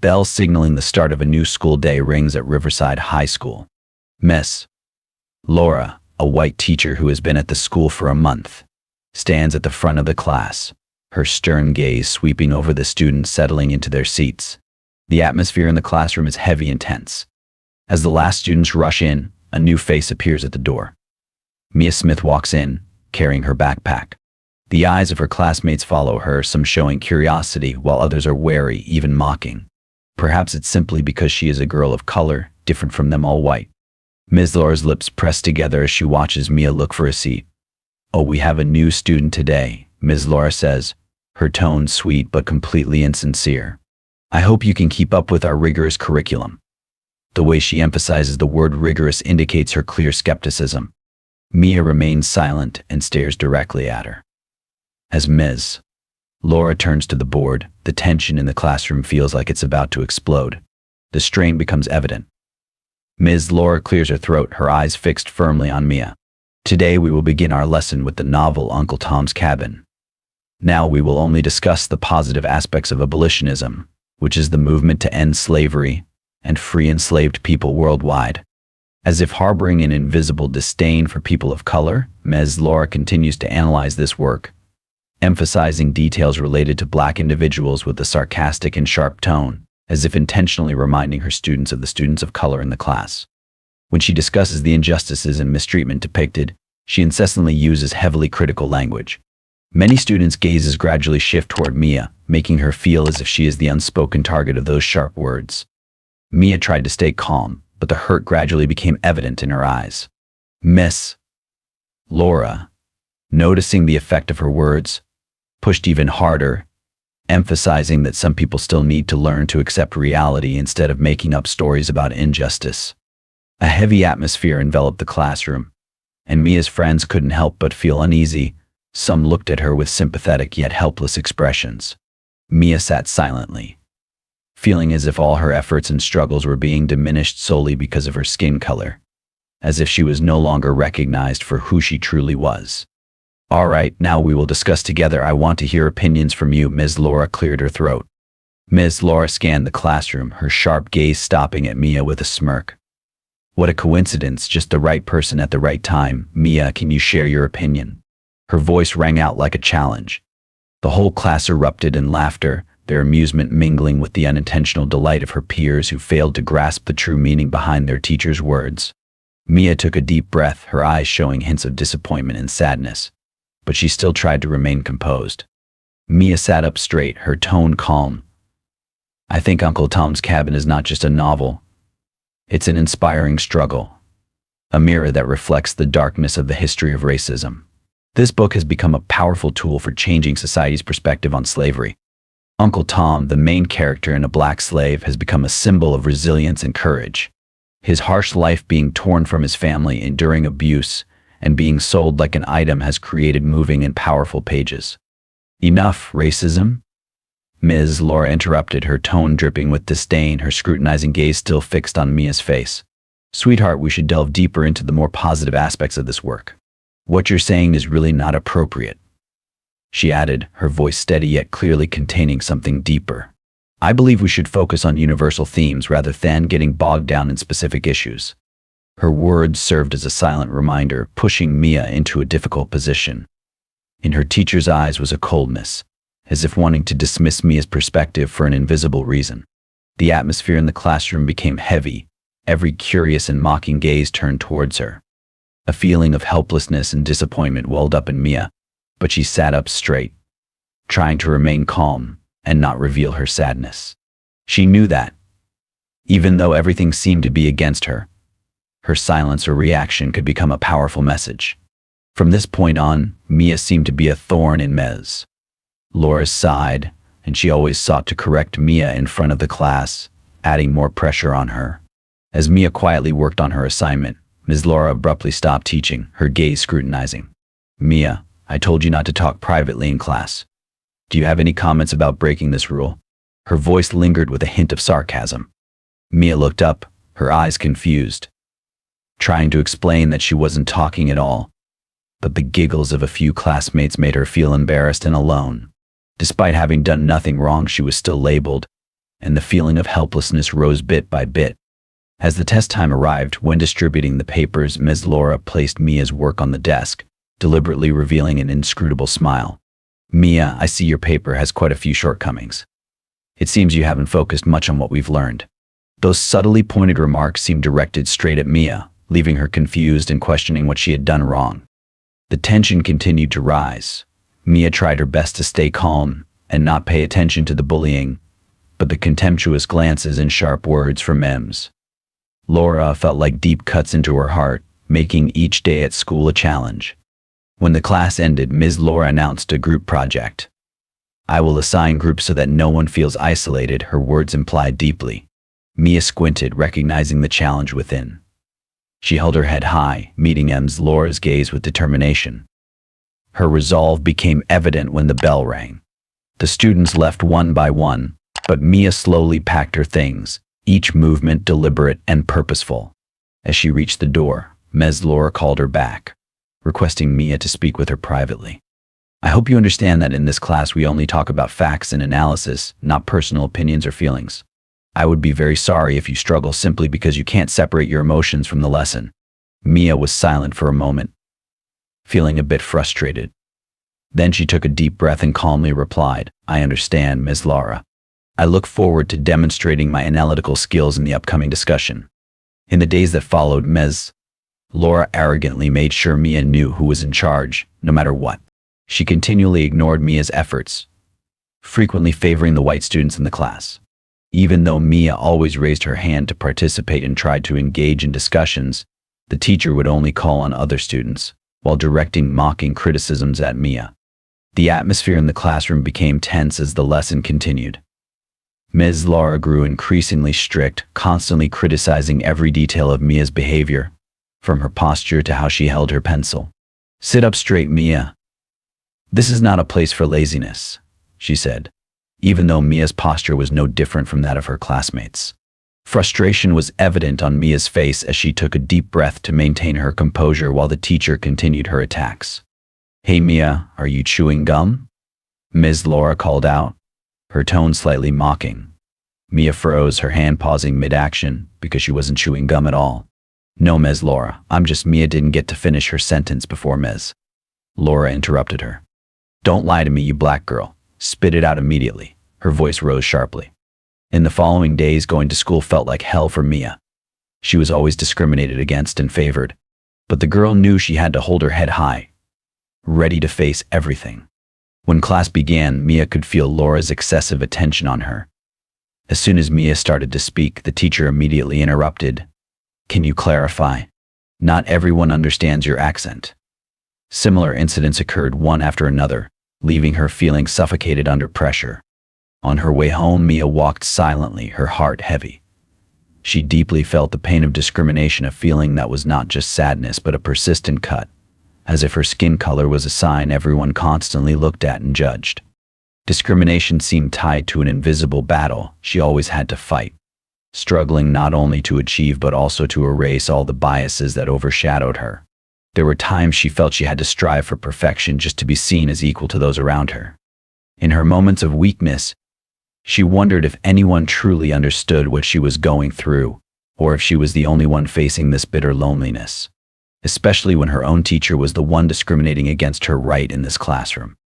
bell signaling the start of a new school day rings at Riverside High School. Miss Laura, a white teacher who has been at the school for a month, stands at the front of the class, her stern gaze sweeping over the students settling into their seats. The atmosphere in the classroom is heavy and tense. As the last students rush in, a new face appears at the door. Mia Smith walks in, carrying her backpack. The eyes of her classmates follow her, some showing curiosity while others are wary, even mocking. Perhaps it's simply because she is a girl of color, different from them all white. Ms. Laura's lips press together as she watches Mia look for a seat. "Oh, we have a new student today," Ms. Laura says, her tone sweet but completely insincere. "I hope you can keep up with our rigorous curriculum." The way she emphasizes the word rigorous indicates her clear skepticism. Mia remains silent and stares directly at her. As Ms. Laura turns to the board, the tension in the classroom feels like it's about to explode. The strain becomes evident. Ms. Laura clears her throat, her eyes fixed firmly on Mia. "Today we will begin our lesson with the novel Uncle Tom's Cabin. Now we will only discuss the positive aspects of abolitionism, which is the movement to end slavery and free enslaved people worldwide." As if harboring an invisible disdain for people of color, Ms. Laura continues to analyze this work, emphasizing details related to black individuals with a sarcastic and sharp tone, as if intentionally reminding her students of the students of color in the class. When she discusses the injustices and mistreatment depicted, she incessantly uses heavily critical language. Many students' gazes gradually shift toward Mia, making her feel as if she is the unspoken target of those sharp words. Mia tried to stay calm, but the hurt gradually became evident in her eyes. Miss Laura, noticing the effect of her words, pushed even harder, emphasizing that some people still need to learn to accept reality instead of making up stories about injustice. A heavy atmosphere enveloped the classroom, and Mia's friends couldn't help but feel uneasy. Some looked at her with sympathetic yet helpless expressions. Mia sat silently, feeling as if all her efforts and struggles were being diminished solely because of her skin color, as if she was no longer recognized for who she truly was. "All right, now we will discuss together. I want to hear opinions from you." Ms. Laura cleared her throat. Ms. Laura scanned the classroom, her sharp gaze stopping at Mia with a smirk. "What a coincidence, just the right person at the right time. Mia, can you share your opinion?" Her voice rang out like a challenge. The whole class erupted in laughter, their amusement mingling with the unintentional delight of her peers who failed to grasp the true meaning behind their teacher's words. Mia took a deep breath, her eyes showing hints of disappointment and sadness, but she still tried to remain composed. Mia sat up straight, her tone calm. "I think Uncle Tom's Cabin is not just a novel. It's an inspiring struggle, a mirror that reflects the darkness of the history of racism. This book has become a powerful tool for changing society's perspective on slavery. Uncle Tom, the main character and a black slave, has become a symbol of resilience and courage. His harsh life being torn from his family, enduring abuse, and being sold like an item has created moving and powerful pages." "Enough, racism?" Ms. Laura interrupted, her tone dripping with disdain, her scrutinizing gaze still fixed on Mia's face. "Sweetheart, we should delve deeper into the more positive aspects of this work. What you're saying is really not appropriate," she added, her voice steady yet clearly containing something deeper. "I believe we should focus on universal themes rather than getting bogged down in specific issues." Her words served as a silent reminder, pushing Mia into a difficult position. In her teacher's eyes was a coldness, as if wanting to dismiss Mia's perspective for an invisible reason. The atmosphere in the classroom became heavy, every curious and mocking gaze turned towards her. A feeling of helplessness and disappointment welled up in Mia, but she sat up straight, trying to remain calm and not reveal her sadness. She knew that, even though everything seemed to be against her, her silence or reaction could become a powerful message. From this point on, Mia seemed to be a thorn in Ms. Laura's side, and she always sought to correct Mia in front of the class, adding more pressure on her. As Mia quietly worked on her assignment, Ms. Laura abruptly stopped teaching, her gaze scrutinizing. "Mia, I told you not to talk privately in class. Do you have any comments about breaking this rule?" Her voice lingered with a hint of sarcasm. Mia looked up, her eyes confused, trying to explain that she wasn't talking at all, but the giggles of a few classmates made her feel embarrassed and alone. Despite having done nothing wrong, she was still labeled and the feeling of helplessness rose bit by bit. As the test time arrived, when distributing the papers, Ms. Laura placed Mia's work on the desk, deliberately revealing an inscrutable smile. "Mia, I see your paper has quite a few shortcomings. It seems you haven't focused much on what we've learned." Those subtly pointed remarks seemed directed straight at Mia, leaving her confused and questioning what she had done wrong. The tension continued to rise. Mia tried her best to stay calm and not pay attention to the bullying, but the contemptuous glances and sharp words from Ms. Laura felt like deep cuts into her heart, making each day at school a challenge. When the class ended, Ms. Laura announced a group project. "I will assign groups so that no one feels isolated," her words implied deeply. Mia squinted, recognizing the challenge within. She held her head high, meeting Ms. Laura's gaze with determination. Her resolve became evident when the bell rang. The students left one by one, but Mia slowly packed her things, each movement deliberate and purposeful. As she reached the door, Ms. Laura called her back, requesting Mia to speak with her privately. "I hope you understand that in this class we only talk about facts and analysis, not personal opinions or feelings. I would be very sorry if you struggle simply because you can't separate your emotions from the lesson." Mia was silent for a moment, feeling a bit frustrated. Then she took a deep breath and calmly replied, "I understand, Ms. Laura. I look forward to demonstrating my analytical skills in the upcoming discussion." In the days that followed, Ms. Laura arrogantly made sure Mia knew who was in charge, no matter what. She continually ignored Mia's efforts, frequently favoring the white students in the class. Even though Mia always raised her hand to participate and tried to engage in discussions, the teacher would only call on other students, while directing mocking criticisms at Mia. The atmosphere in the classroom became tense as the lesson continued. Ms. Laura grew increasingly strict, constantly criticizing every detail of Mia's behavior, from her posture to how she held her pencil. "Sit up straight, Mia. This is not a place for laziness," she said, even though Mia's posture was no different from that of her classmates. Frustration was evident on Mia's face as she took a deep breath to maintain her composure while the teacher continued her attacks. "Hey Mia, are you chewing gum?" Ms. Laura called out, her tone slightly mocking. Mia froze, her hand pausing mid-action because she wasn't chewing gum at all. "No, Ms. Laura, I'm just..." Mia didn't get to finish her sentence before Ms. Laura interrupted her. "Don't lie to me, you black girl. Spit it out immediately." Her voice rose sharply. In the following days, going to school felt like hell for Mia. She was always discriminated against and favored, but the girl knew she had to hold her head high, ready to face everything. When class began, Mia could feel Laura's excessive attention on her. As soon as Mia started to speak, the teacher immediately interrupted. "Can you clarify? Not everyone understands your accent." Similar incidents occurred one after another, leaving her feeling suffocated under pressure. On her way home, Mia walked silently, her heart heavy. She deeply felt the pain of discrimination, a feeling that was not just sadness but a persistent cut, as if her skin color was a sign everyone constantly looked at and judged. Discrimination seemed tied to an invisible battle she always had to fight, struggling not only to achieve but also to erase all the biases that overshadowed her. There were times she felt she had to strive for perfection just to be seen as equal to those around her. In her moments of weakness, she wondered if anyone truly understood what she was going through, or if she was the only one facing this bitter loneliness, especially when her own teacher was the one discriminating against her right in this classroom.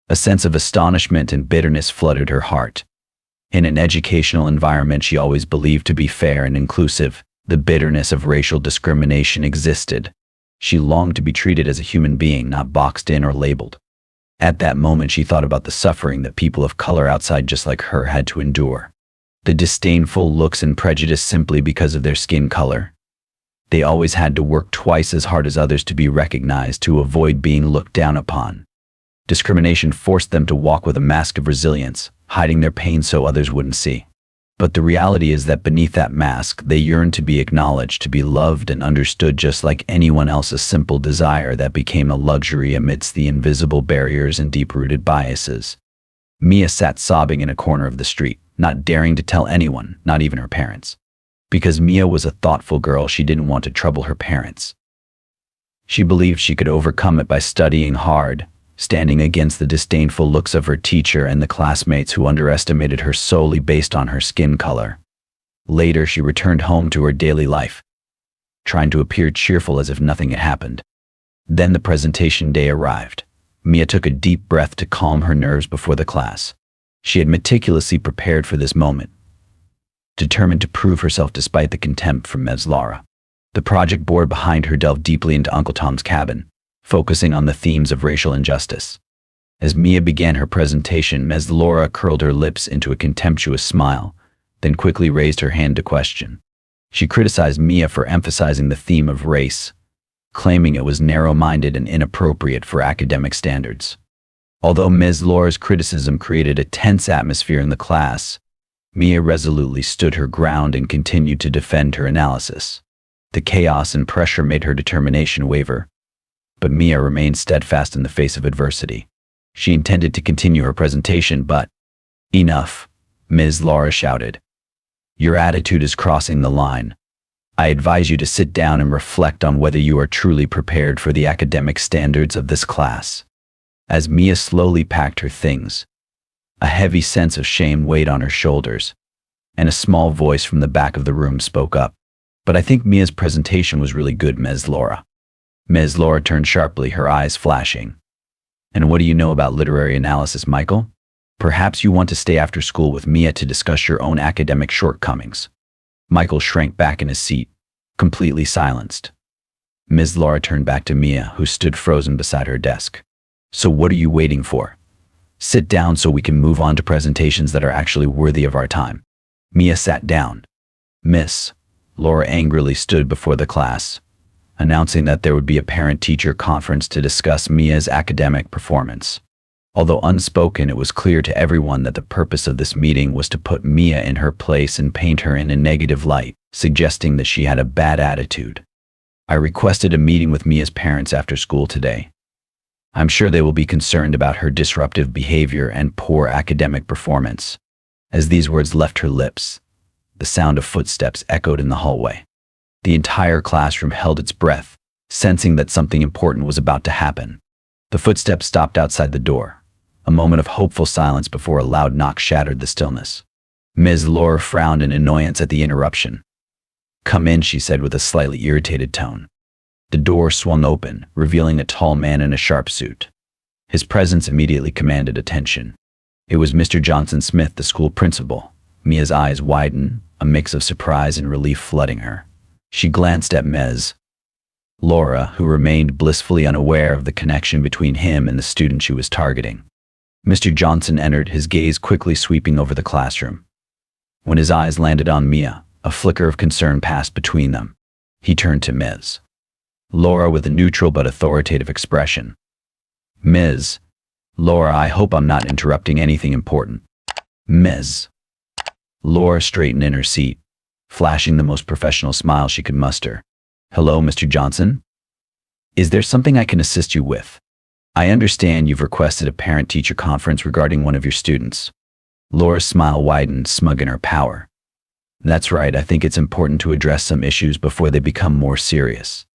A sense of astonishment and bitterness flooded her heart. In an educational environment she always believed to be fair and inclusive, the bitterness of racial discrimination existed. She longed to be treated as a human being, not boxed in or labeled. At that moment she thought about the suffering that people of color outside just like her had to endure. The disdainful looks and prejudice simply because of their skin color. They always had to work twice as hard as others to be recognized, to avoid being looked down upon. Discrimination forced them to walk with a mask of resilience, hiding their pain so others wouldn't see. But the reality is that beneath that mask, they yearned to be acknowledged, to be loved and understood just like anyone else, a simple desire that became a luxury amidst the invisible barriers and deep-rooted biases. Mia sat sobbing in a corner of the street, not daring to tell anyone, not even her parents. Because Mia was a thoughtful girl, she didn't want to trouble her parents. She believed she could overcome it by studying hard, standing against the disdainful looks of her teacher and the classmates who underestimated her solely based on her skin color. Later, she returned home to her daily life, trying to appear cheerful as if nothing had happened. Then the presentation day arrived. Mia took a deep breath to calm her nerves before the class. She had meticulously prepared for this moment, determined to prove herself despite the contempt from Ms. Laura. The project board behind her delved deeply into Uncle Tom's Cabin, focusing on the themes of racial injustice. As Mia began her presentation, Ms. Laura curled her lips into a contemptuous smile, then quickly raised her hand to question. She criticized Mia for emphasizing the theme of race, claiming it was narrow-minded and inappropriate for academic standards. Although Ms. Laura's criticism created a tense atmosphere in the class, Mia resolutely stood her ground and continued to defend her analysis. The chaos and pressure made her determination waver, but Mia remained steadfast in the face of adversity. She intended to continue her presentation, but "Enough," Ms. Laura shouted. "Your attitude is crossing the line. I advise you to sit down and reflect on whether you are truly prepared for the academic standards of this class." As Mia slowly packed her things, a heavy sense of shame weighed on her shoulders, and a small voice from the back of the room spoke up. "But I think Mia's presentation was really good, Ms. Laura." Ms. Laura turned sharply, her eyes flashing. "And what do you know about literary analysis, Michael? Perhaps you want to stay after school with Mia to discuss your own academic shortcomings." Michael shrank back in his seat, completely silenced. Ms. Laura turned back to Mia, who stood frozen beside her desk. "So what are you waiting for? Sit down so we can move on to presentations that are actually worthy of our time." Mia sat down. Miss Laura angrily stood before the class, announcing that there would be a parent-teacher conference to discuss Mia's academic performance. Although unspoken, it was clear to everyone that the purpose of this meeting was to put Mia in her place and paint her in a negative light, suggesting that she had a bad attitude. "I requested a meeting with Mia's parents after school today. I'm sure they will be concerned about her disruptive behavior and poor academic performance." As these words left her lips, the sound of footsteps echoed in the hallway. The entire classroom held its breath, sensing that something important was about to happen. The footsteps stopped outside the door, a moment of hopeful silence before a loud knock shattered the stillness. Ms. Laura frowned in annoyance at the interruption. "Come in," she said with a slightly irritated tone. The door swung open, revealing a tall man in a sharp suit. His presence immediately commanded attention. It was Mr. Johnson Smith, the school principal. Mia's eyes widened, a mix of surprise and relief flooding her. She glanced at Ms. Laura, who remained blissfully unaware of the connection between him and the student she was targeting. Mr. Johnson entered, his gaze quickly sweeping over the classroom. When his eyes landed on Mia, a flicker of concern passed between them. He turned to Ms. Laura with a neutral but authoritative expression. "Ms. Laura, I hope I'm not interrupting anything important." Ms. Laura straightened in her seat, flashing the most professional smile she could muster. "Hello, Mr. Johnson? Is there something I can assist you with? I understand you've requested a parent-teacher conference regarding one of your students." Laura's smile widened, smug in her power. "That's right, I think it's important to address some issues before they become more serious."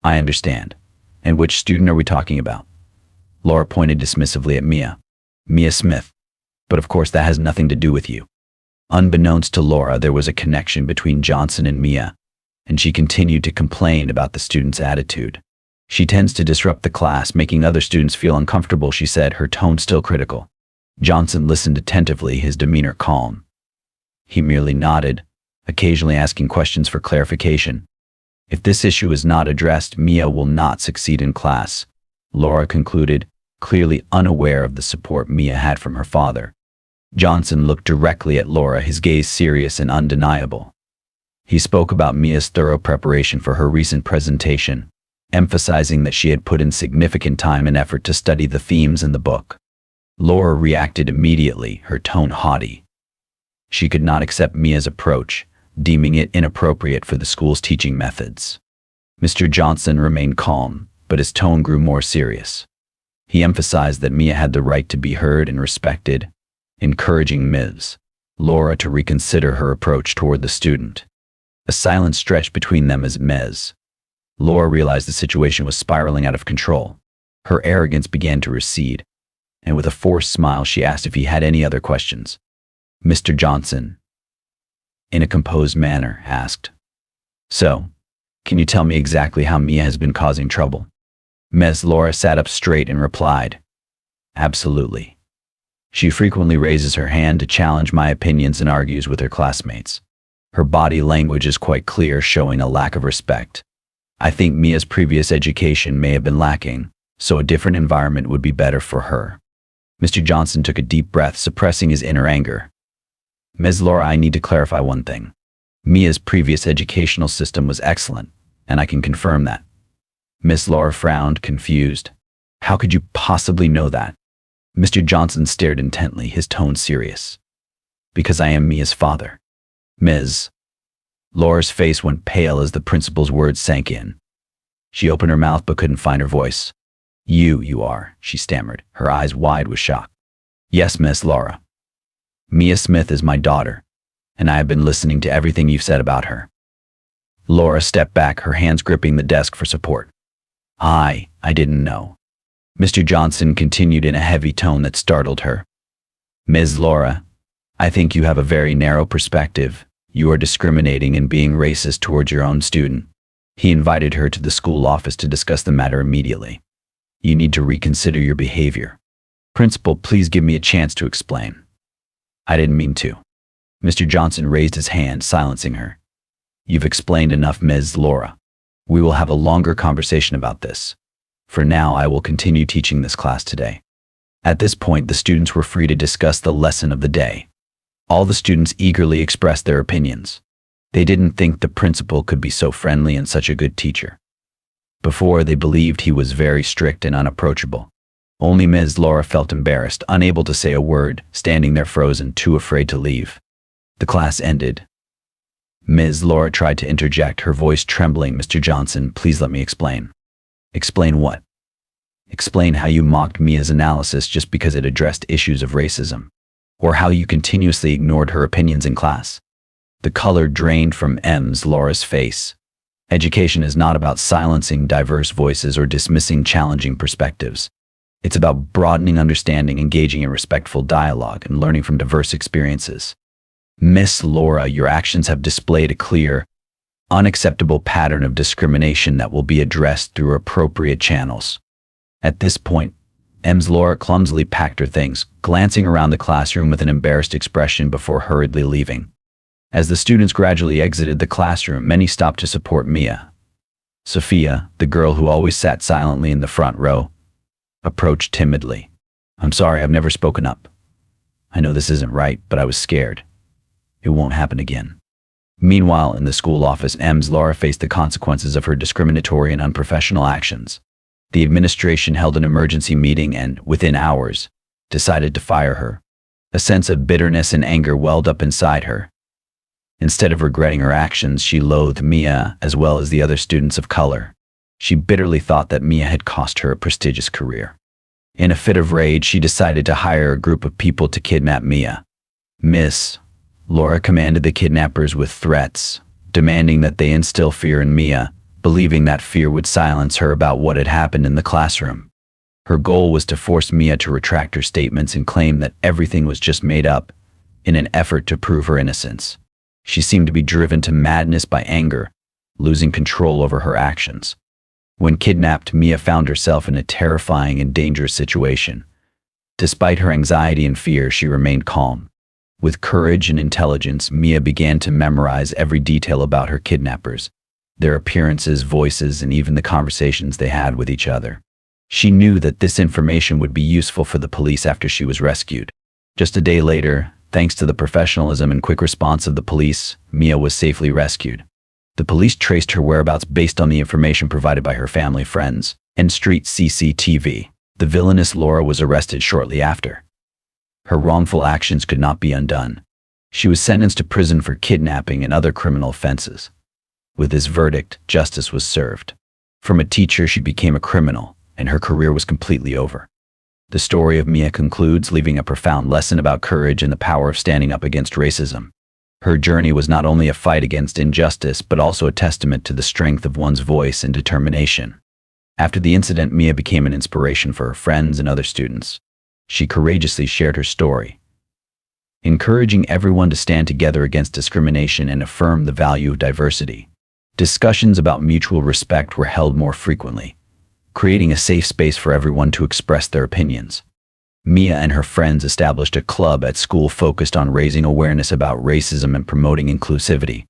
"I understand. And which student are we talking about?" Laura pointed dismissively at Mia. "Mia Smith. But of course that has nothing to do with you." Unbeknownst to Laura, there was a connection between Johnson and Mia, and she continued to complain about the student's attitude. "She tends to disrupt the class, making other students feel uncomfortable," she said, her tone still critical. Johnson listened attentively, his demeanor calm. He merely nodded, occasionally asking questions for clarification. "If this issue is not addressed, Mia will not succeed in class," Laura concluded, clearly unaware of the support Mia had from her father. Johnson looked directly at Laura, his gaze serious and undeniable. He spoke about Mia's thorough preparation for her recent presentation, emphasizing that she had put in significant time and effort to study the themes in the book. Laura reacted immediately, her tone haughty. She could not accept Mia's approach, deeming it inappropriate for the school's teaching methods. Mr. Johnson remained calm, but his tone grew more serious. He emphasized that Mia had the right to be heard and respected, encouraging Ms. Laura to reconsider her approach toward the student. A silence stretched between them as Ms. Laura realized the situation was spiraling out of control. Her arrogance began to recede, and with a forced smile she asked if he had any other questions. Mr. Johnson, in a composed manner, asked, "So, can you tell me exactly how Mia has been causing trouble?" Ms. Laura sat up straight and replied, "Absolutely. She frequently raises her hand to challenge my opinions and argues with her classmates. Her body language is quite clear, showing a lack of respect. I think Mia's previous education may have been lacking, so a different environment would be better for her." Mr. Johnson took a deep breath, suppressing his inner anger. "Ms. Laura, I need to clarify one thing. Mia's previous educational system was excellent, and I can confirm that." Ms. Laura frowned, confused. "How could you possibly know that?" Mr. Johnson stared intently, his tone serious. "Because I am Mia's father." Ms. Laura's face went pale as the principal's words sank in. She opened her mouth but couldn't find her voice. You are," she stammered, her eyes wide with shock. "Yes, Miss Laura. Mia Smith is my daughter, and I have been listening to everything you've said about her." Laura stepped back, her hands gripping the desk for support. I didn't know." Mr. Johnson continued in a heavy tone that startled her. "Ms. Laura, I think you have a very narrow perspective. You are discriminating and being racist towards your own student." He invited her to the school office to discuss the matter immediately. "You need to reconsider your behavior." "Principal, please give me a chance to explain." "I didn't mean to." Mr. Johnson raised his hand, silencing her. "You've explained enough, Ms. Laura. We will have a longer conversation about this. For now, I will continue teaching this class today." At this point, the students were free to discuss the lesson of the day. All the students eagerly expressed their opinions. They didn't think the principal could be so friendly and such a good teacher. Before, they believed he was very strict and unapproachable. Only Ms. Laura felt embarrassed, unable to say a word, standing there frozen, too afraid to leave. The class ended. Ms. Laura tried to interject, her voice trembling. "Mr. Johnson, please let me explain." "Explain what?" "Explain how you mocked Mia's analysis just because it addressed issues of racism, or how you continuously ignored her opinions in class." The color drained from Ms. Laura's face. Education is not about silencing diverse voices or dismissing challenging perspectives. It's about broadening understanding, engaging in respectful dialogue, and learning from diverse experiences. Miss Laura, your actions have displayed a clear, unacceptable pattern of discrimination that will be addressed through appropriate channels. At this point, Ms. Laura clumsily packed her things, glancing around the classroom with an embarrassed expression before hurriedly leaving. As the students gradually exited the classroom, many stopped to support Mia. Sophia, the girl who always sat silently in the front row, approached timidly. "I'm sorry, I've never spoken up. I know this isn't right, but I was scared. It won't happen again." Meanwhile, in the school office, Ms. Laura faced the consequences of her discriminatory and unprofessional actions. The administration held an emergency meeting and, within hours, decided to fire her. A sense of bitterness and anger welled up inside her. Instead of regretting her actions, she loathed Mia as well as the other students of color. She bitterly thought that Mia had cost her a prestigious career. In a fit of rage, she decided to hire a group of people to kidnap Mia. Miss Laura commanded the kidnappers with threats, demanding that they instill fear in Mia, believing that fear would silence her about what had happened in the classroom. Her goal was to force Mia to retract her statements and claim that everything was just made up, in an effort to prove her innocence. She seemed to be driven to madness by anger, losing control over her actions. When kidnapped, Mia found herself in a terrifying and dangerous situation. Despite her anxiety and fear, she remained calm. With courage and intelligence, Mia began to memorize every detail about her kidnappers, their appearances, voices, and even the conversations they had with each other. She knew that this information would be useful for the police after she was rescued. Just a day later, thanks to the professionalism and quick response of the police, Mia was safely rescued. The police traced her whereabouts based on the information provided by her family, friends, and street CCTV. The villainous Laura was arrested shortly after. Her wrongful actions could not be undone. She was sentenced to prison for kidnapping and other criminal offenses. With this verdict, justice was served. From a teacher, she became a criminal, and her career was completely over. The story of Mia concludes, leaving a profound lesson about courage and the power of standing up against racism. Her journey was not only a fight against injustice, but also a testament to the strength of one's voice and determination. After the incident, Mia became an inspiration for her friends and other students. She courageously shared her story, encouraging everyone to stand together against discrimination and affirm the value of diversity. Discussions about mutual respect were held more frequently, creating a safe space for everyone to express their opinions. Mia and her friends established a club at school focused on raising awareness about racism and promoting inclusivity.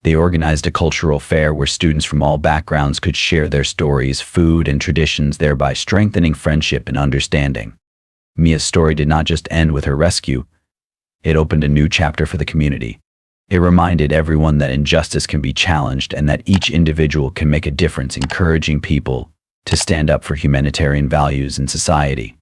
They organized a cultural fair where students from all backgrounds could share their stories, food, and traditions, thereby strengthening friendship and understanding. Mia's story did not just end with her rescue. It opened a new chapter for the community. It reminded everyone that injustice can be challenged and that each individual can make a difference, encouraging people to stand up for humanitarian values in society.